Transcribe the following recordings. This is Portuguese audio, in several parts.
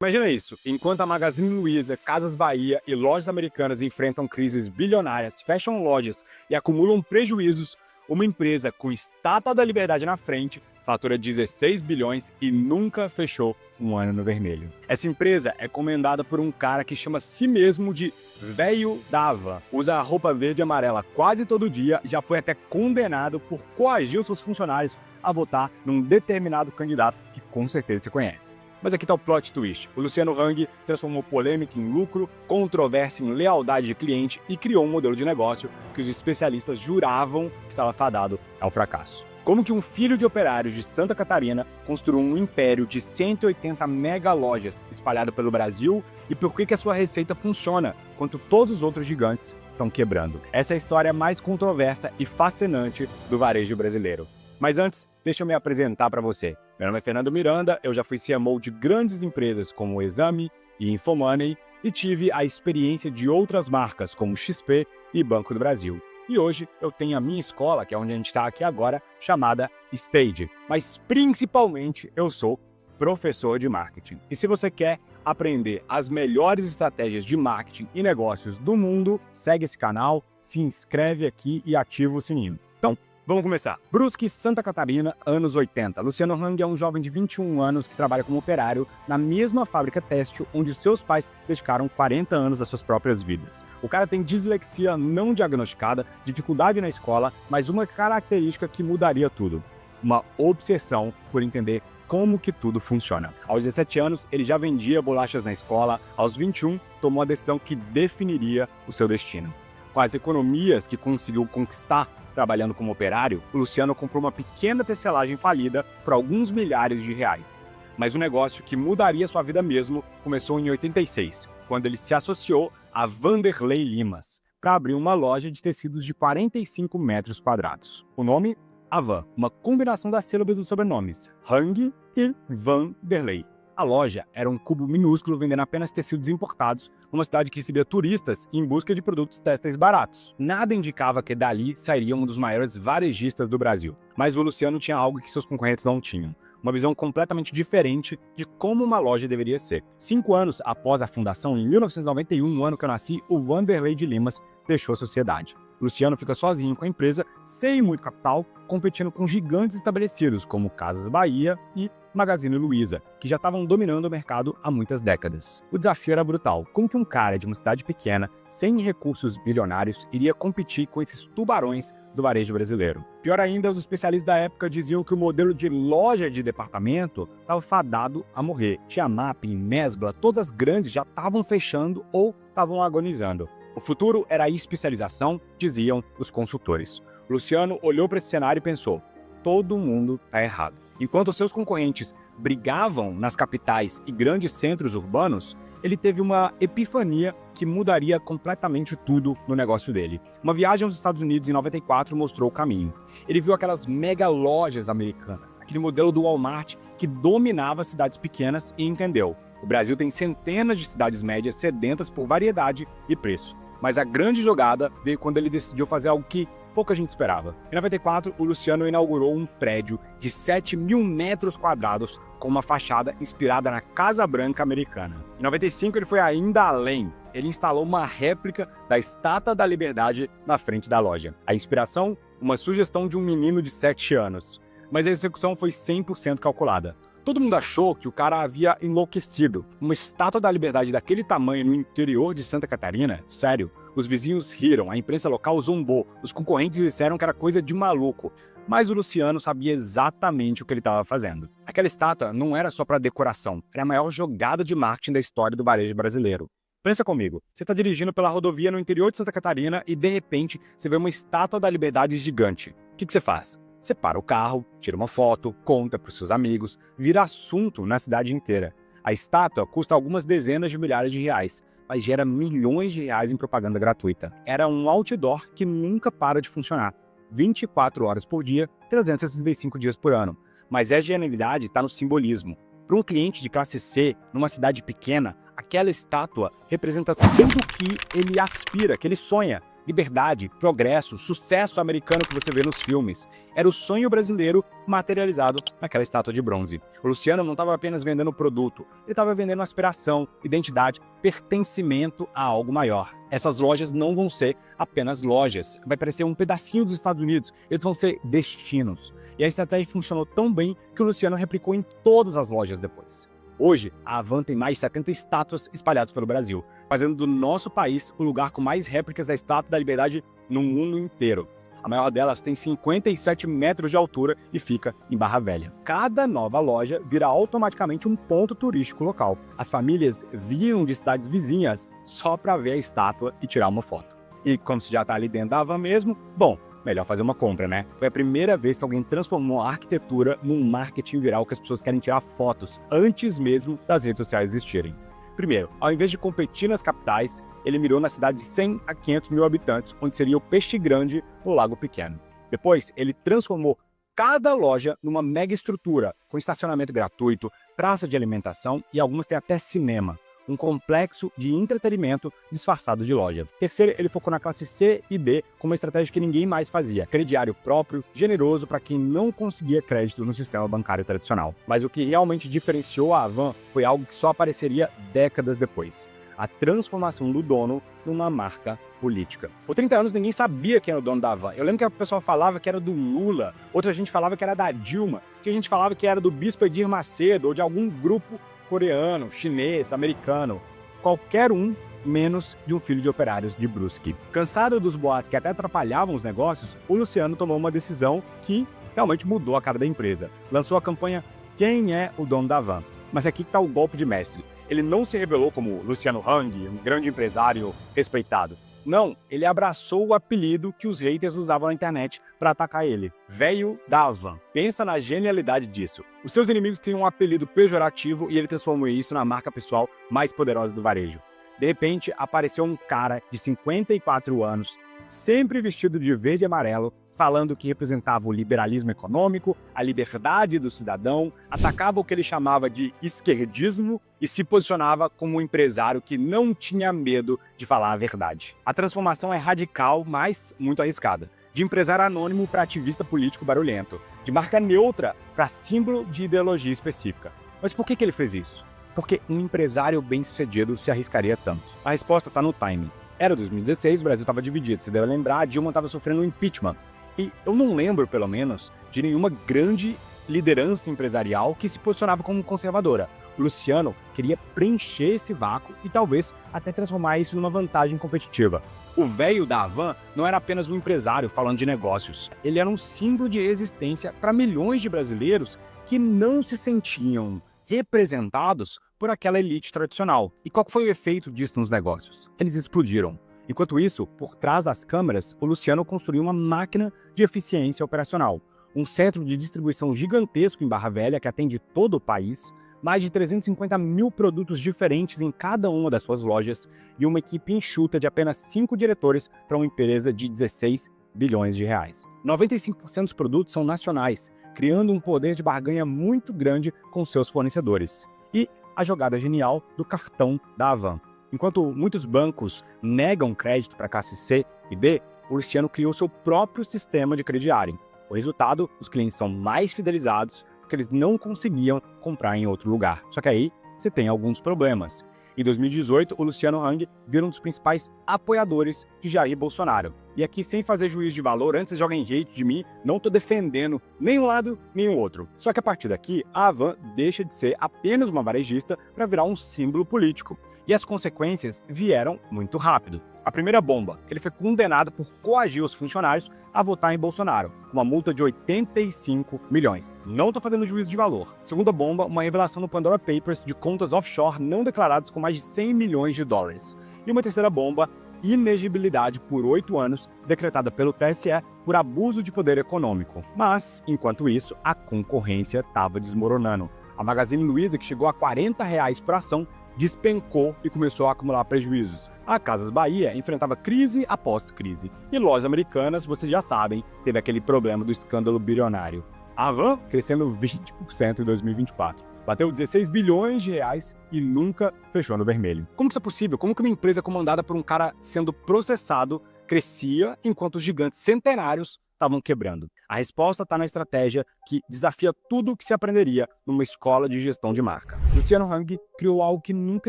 Imagina isso, enquanto a Magazine Luiza, Casas Bahia e lojas americanas enfrentam crises bilionárias, fecham lojas e acumulam prejuízos, uma empresa com estátua da liberdade na frente fatura 16 bilhões e nunca fechou um ano no vermelho. Essa empresa é comandada por um cara que chama si mesmo de Velho da Havan. Usa a roupa verde e amarela quase todo dia e já foi até condenado por coagir os seus funcionários a votar num determinado candidato que com certeza você conhece. Mas aqui tá o plot twist. O Luciano Hang transformou polêmica em lucro, controvérsia em lealdade de cliente e criou um modelo de negócio que os especialistas juravam que estava fadado ao fracasso. Como que um filho de operários de Santa Catarina construiu um império de 180 mega lojas espalhado pelo Brasil e por que a sua receita funciona, enquanto todos os outros gigantes estão quebrando. Essa é a história mais controversa e fascinante do varejo brasileiro. Mas antes, deixa eu me apresentar para você. Meu nome é Fernando Miranda, eu já fui CMO de grandes empresas como o Exame e Infomoney e tive a experiência de outras marcas como XP e Banco do Brasil. E hoje eu tenho a minha escola, que é onde a gente está aqui agora, chamada Stage. Mas principalmente eu sou professor de marketing. E se você quer aprender as melhores estratégias de marketing e negócios do mundo, segue esse canal, se inscreve aqui e ativa o sininho. Então, vamos começar. Brusque, Santa Catarina, anos 80. Luciano Hang é um jovem de 21 anos que trabalha como operário na mesma fábrica têxtil onde seus pais dedicaram 40 anos às suas próprias vidas. O cara tem dislexia não diagnosticada, dificuldade na escola, mas uma característica que mudaria tudo: uma obsessão por entender como que tudo funciona. Aos 17 anos, ele já vendia bolachas na escola. Aos 21, tomou a decisão que definiria o seu destino. Com as economias que conseguiu conquistar trabalhando como operário, o Luciano comprou uma pequena tecelagem falida por alguns milhares de reais. Mas o negócio que mudaria sua vida mesmo começou em 86, quando ele se associou a Vanderlei Limas para abrir uma loja de tecidos de 45 metros quadrados. O nome? Havan, uma combinação das sílabas dos sobrenomes Hang e Vanderlei. A loja era um cubo minúsculo vendendo apenas tecidos importados, numa cidade que recebia turistas em busca de produtos têxteis baratos. Nada indicava que dali sairia um dos maiores varejistas do Brasil. Mas o Luciano tinha algo que seus concorrentes não tinham: uma visão completamente diferente de como uma loja deveria ser. 5 anos após a fundação, em 1991, no ano que eu nasci, o Vanderlei de Limas deixou a sociedade. Luciano fica sozinho com a empresa, sem muito capital, competindo com gigantes estabelecidos como Casas Bahia e Magazine Luiza, que já estavam dominando o mercado há muitas décadas. O desafio era brutal. Como que um cara de uma cidade pequena, sem recursos bilionários, iria competir com esses tubarões do varejo brasileiro? Pior ainda, os especialistas da época diziam que o modelo de loja de departamento estava fadado a morrer. Tia Mapping, Mesbla, todas as grandes já estavam fechando ou estavam agonizando. O futuro era a especialização, diziam os consultores. Luciano olhou para esse cenário e pensou: todo mundo está errado. Enquanto seus concorrentes brigavam nas capitais e grandes centros urbanos, ele teve uma epifania que mudaria completamente tudo no negócio dele. Uma viagem aos Estados Unidos em 94 mostrou o caminho. Ele viu aquelas mega lojas americanas, aquele modelo do Walmart que dominava cidades pequenas e entendeu: o Brasil tem centenas de cidades médias sedentas por variedade e preço. Mas a grande jogada veio quando ele decidiu fazer algo que pouca gente esperava. Em 94, o Luciano inaugurou um prédio de 7.000 metros quadrados com uma fachada inspirada na Casa Branca americana. Em 95, ele foi ainda além. Ele instalou uma réplica da Estátua da Liberdade na frente da loja. A inspiração? Uma sugestão de um menino de 7 anos. Mas a execução foi 100% calculada. Todo mundo achou que o cara havia enlouquecido. Uma Estátua da Liberdade daquele tamanho no interior de Santa Catarina? Sério. Os vizinhos riram, a imprensa local zombou, os concorrentes disseram que era coisa de maluco. Mas o Luciano sabia exatamente o que ele estava fazendo. Aquela estátua não era só para decoração, era a maior jogada de marketing da história do varejo brasileiro. Pensa comigo, você está dirigindo pela rodovia no interior de Santa Catarina e de repente você vê uma Estátua da Liberdade gigante. O que você faz? Você para o carro, tira uma foto, conta para os seus amigos, vira assunto na cidade inteira. A estátua custa algumas dezenas de milhares de reais, mas gera milhões de reais em propaganda gratuita. Era um outdoor que nunca para de funcionar, 24 horas por dia, 365 dias por ano. Mas a genialidade está no simbolismo. Para um cliente de classe C, numa cidade pequena, aquela estátua representa tudo que ele aspira, que ele sonha. liberdade, progresso, sucesso americano que você vê nos filmes. Era o sonho brasileiro materializado naquela estátua de bronze. O Luciano não estava apenas vendendo produto, ele estava vendendo aspiração, identidade, pertencimento a algo maior. Essas lojas não vão ser apenas lojas, vai parecer um pedacinho dos Estados Unidos, eles vão ser destinos. E a estratégia funcionou tão bem que o Luciano replicou em todas as lojas depois. Hoje, a Havan tem mais de 70 estátuas espalhadas pelo Brasil, fazendo do nosso país o lugar com mais réplicas da Estátua da Liberdade no mundo inteiro. A maior delas tem 57 metros de altura e fica em Barra Velha. Cada nova loja vira automaticamente um ponto turístico local. As famílias vinham de cidades vizinhas só para ver a estátua e tirar uma foto. E como se já está ali dentro da Havan mesmo, bom, melhor fazer uma compra, né? Foi a primeira vez que alguém transformou a arquitetura num marketing viral que as pessoas querem tirar fotos, antes mesmo das redes sociais existirem. Primeiro, ao invés de competir nas capitais, ele mirou nas cidades de 100 a 500 mil habitantes, onde seria o Peixe Grande ou Lago Pequeno. Depois, ele transformou cada loja numa mega estrutura, com estacionamento gratuito, praça de alimentação e algumas têm até cinema. Um complexo de entretenimento disfarçado de loja. Terceiro, ele focou na classe C e D com uma estratégia que ninguém mais fazia. Crediário próprio, generoso para quem não conseguia crédito no sistema bancário tradicional. Mas o que realmente diferenciou a Havan foi algo que só apareceria décadas depois. A transformação do dono numa marca política. Por 30 anos ninguém sabia quem era o dono da Havan. Eu lembro que a pessoa falava que era do Lula, outra gente falava que era da Dilma, que a gente falava que era do Bispo Edir Macedo ou de algum grupo coreano, chinês, americano, qualquer um menos de um filho de operários de Brusque. Cansado dos boatos que até atrapalhavam os negócios, o Luciano tomou uma decisão que realmente mudou a cara da empresa. Lançou a campanha Quem é o dono da Havan? Mas aqui está o golpe de mestre. Ele não se revelou como Luciano Hang, um grande empresário respeitado. Não, ele abraçou o apelido que os haters usavam na internet para atacar ele. Velho da Havan. Pensa na genialidade disso. Os seus inimigos têm um apelido pejorativo e ele transformou isso na marca pessoal mais poderosa do varejo. De repente, apareceu um cara de 54 anos, sempre vestido de verde e amarelo, falando que representava o liberalismo econômico, a liberdade do cidadão, atacava o que ele chamava de esquerdismo e se posicionava como um empresário que não tinha medo de falar a verdade. A transformação é radical, mas muito arriscada. De empresário anônimo para ativista político barulhento. De marca neutra para símbolo de ideologia específica. Mas por que ele fez isso? Porque um empresário bem-sucedido se arriscaria tanto. A resposta está no timing. Era 2016, o Brasil estava dividido. Você deve lembrar, a Dilma estava sofrendo um impeachment. E eu não lembro, pelo menos, de nenhuma grande liderança empresarial que se posicionava como conservadora. O Luciano queria preencher esse vácuo e talvez até transformar isso numa vantagem competitiva. O velho da Havan não era apenas um empresário falando de negócios. Ele era um símbolo de resistência para milhões de brasileiros que não se sentiam representados por aquela elite tradicional. E qual foi o efeito disso nos negócios? Eles explodiram. Enquanto isso, por trás das câmeras, o Luciano construiu uma máquina de eficiência operacional. Um centro de distribuição gigantesco em Barra Velha que atende todo o país, mais de 350 mil produtos diferentes em cada uma das suas lojas e uma equipe enxuta de apenas 5 diretores para uma empresa de 16 bilhões de reais. 95% dos produtos são nacionais, criando um poder de barganha muito grande com seus fornecedores. E a jogada genial do cartão da Havan. Enquanto muitos bancos negam crédito para classe C e D, o Luciano criou seu próprio sistema de crediário. O resultado, os clientes são mais fidelizados porque eles não conseguiam comprar em outro lugar. Só que aí você tem alguns problemas. Em 2018, o Luciano Hang vira um dos principais apoiadores de Jair Bolsonaro. E aqui, sem fazer juízo de valor, antes de joguem hate de mim, não estou defendendo nem um lado nem o outro. Só que a partir daqui, a Havan deixa de ser apenas uma varejista para virar um símbolo político. E as consequências vieram muito rápido. A primeira bomba, ele foi condenado por coagir os funcionários a votar em Bolsonaro, com uma multa de 85 milhões. Não estou fazendo juízo de valor. Segunda bomba, uma revelação no Pandora Papers de contas offshore não declaradas com mais de 100 milhões de dólares. E uma terceira bomba, inegibilidade por 8 anos, decretada pelo TSE por abuso de poder econômico. Mas, enquanto isso, a concorrência estava desmoronando. A Magazine Luiza, que chegou a R$40 por ação, despencou e começou a acumular prejuízos. A Casas Bahia enfrentava crise após crise. E Lojas Americanas, vocês já sabem, teve aquele problema do escândalo bilionário. A Havan crescendo 20% em 2024. Bateu 16 bilhões de reais e nunca fechou no vermelho. Como que isso é possível? Como que uma empresa comandada por um cara sendo processado crescia enquanto os gigantes centenários estavam quebrando. A resposta está na estratégia que desafia tudo o que se aprenderia numa escola de gestão de marca. Luciano Hang criou algo que nunca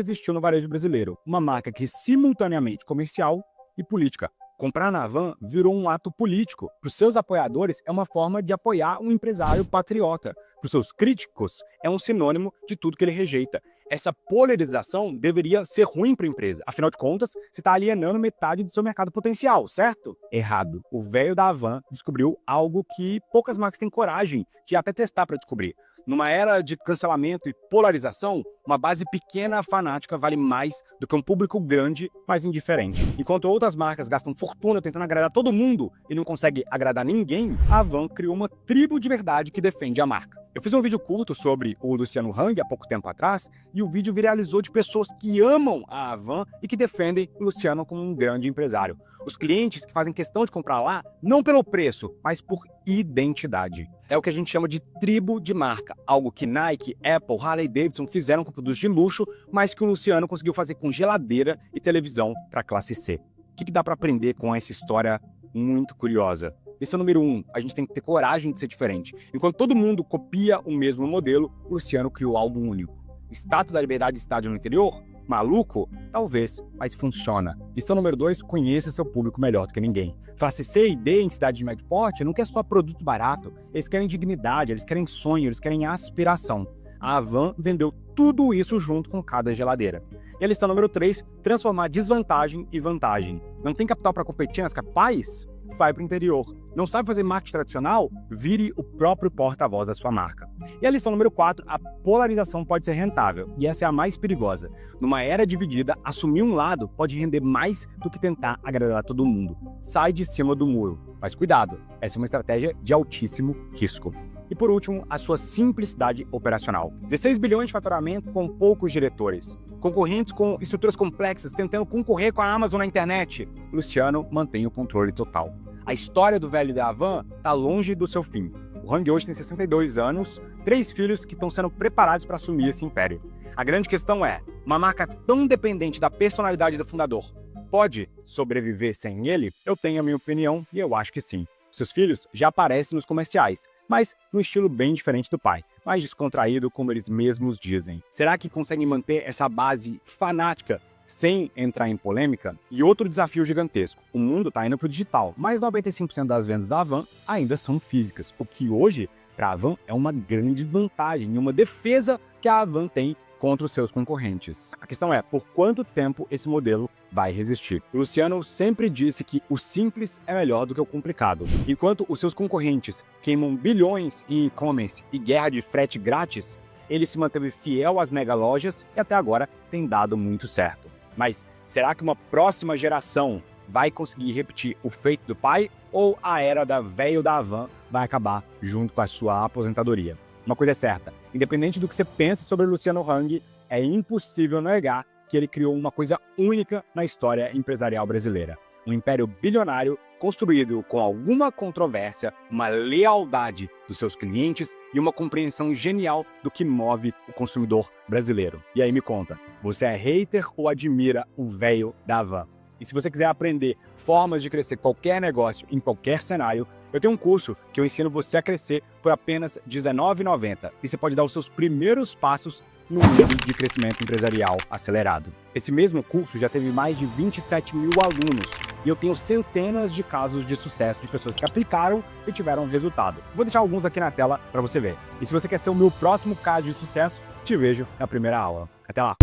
existiu no varejo brasileiro, uma marca que é simultaneamente comercial e política. Comprar na Havan virou um ato político. Para os seus apoiadores, é uma forma de apoiar um empresário patriota. Para os seus críticos, é um sinônimo de tudo que ele rejeita. Essa polarização deveria ser ruim para a empresa. Afinal de contas, você está alienando metade do seu mercado potencial, certo? Errado. O velho da Havan descobriu algo que poucas marcas têm coragem de até testar para descobrir. Numa era de cancelamento e polarização, uma base pequena fanática vale mais do que um público grande, mas indiferente. Enquanto outras marcas gastam fortuna tentando agradar todo mundo e não consegue agradar ninguém, a Havan criou uma tribo de verdade que defende a marca. Eu fiz um vídeo curto sobre o Luciano Hang há pouco tempo atrás, e o vídeo viralizou de pessoas que amam a Havan e que defendem o Luciano como um grande empresário. Os clientes que fazem questão de comprar lá, não pelo preço, mas por identidade. É o que a gente chama de tribo de marca, algo que Nike, Apple, Harley Davidson fizeram com produtos de luxo, mas que o Luciano conseguiu fazer com geladeira e televisão para a classe C. O que dá para aprender com essa história muito curiosa? Esse é o número 1, a gente tem que ter coragem de ser diferente. Enquanto todo mundo copia o mesmo modelo, o Luciano criou algo único. Estátua da Liberdade estádio no interior? Maluco? Talvez, mas funciona. Lição número 2, conheça seu público melhor do que ninguém. Classe C e D em cidade de médio porte não quer só produto barato, eles querem dignidade, eles querem sonho, eles querem aspiração. A Havan vendeu tudo isso junto com cada geladeira. E a lição número 3, transformar desvantagem em vantagem. Não tem capital para competir nas capitais? Vai para o interior. Não sabe fazer marketing tradicional? Vire o próprio porta-voz da sua marca. E a lição número 4, a polarização pode ser rentável, e essa é a mais perigosa. Numa era dividida, assumir um lado pode render mais do que tentar agradar todo mundo. Sai de cima do muro. Mas cuidado, essa é uma estratégia de altíssimo risco. E por último, a sua simplicidade operacional. 16 bilhões de faturamento com poucos diretores. Concorrentes com estruturas complexas tentando concorrer com a Amazon na internet. Luciano mantém o controle total. A história do velho da Havan está longe do seu fim. O Hang hoje tem 62 anos, 3 filhos que estão sendo preparados para assumir esse império. A grande questão é, uma marca tão dependente da personalidade do fundador pode sobreviver sem ele? Eu tenho a minha opinião e eu acho que sim. Seus filhos já aparecem nos comerciais, mas no estilo bem diferente do pai, mais descontraído como eles mesmos dizem. Será que conseguem manter essa base fanática sem entrar em polêmica? E outro desafio gigantesco, o mundo está indo para o digital, mas 95% das vendas da Havan ainda são físicas, o que hoje para a Havan é uma grande vantagem e uma defesa que a Havan tem contra os seus concorrentes. A questão é, por quanto tempo esse modelo vai resistir? O Luciano sempre disse que o simples é melhor do que o complicado. Enquanto os seus concorrentes queimam bilhões em e-commerce e guerra de frete grátis, ele se manteve fiel às mega lojas e até agora tem dado muito certo. Mas será que uma próxima geração vai conseguir repetir o feito do pai, ou a era da velho da Havan vai acabar junto com a sua aposentadoria? Uma coisa é certa, independente do que você pense sobre o Luciano Hang, é impossível negar que ele criou uma coisa única na história empresarial brasileira. Um império bilionário construído com alguma controvérsia, uma lealdade dos seus clientes e uma compreensão genial do que move o consumidor brasileiro. E aí me conta, você é hater ou admira o velho da Havan? E se você quiser aprender formas de crescer qualquer negócio em qualquer cenário, eu tenho um curso que eu ensino você a crescer por apenas R$19,90 e você pode dar os seus primeiros passos no mundo de crescimento empresarial acelerado. Esse mesmo curso já teve mais de 27 mil alunos e eu tenho centenas de casos de sucesso de pessoas que aplicaram e tiveram resultado. Vou deixar alguns aqui na tela para você ver. E se você quer ser o meu próximo caso de sucesso, te vejo na primeira aula. Até lá!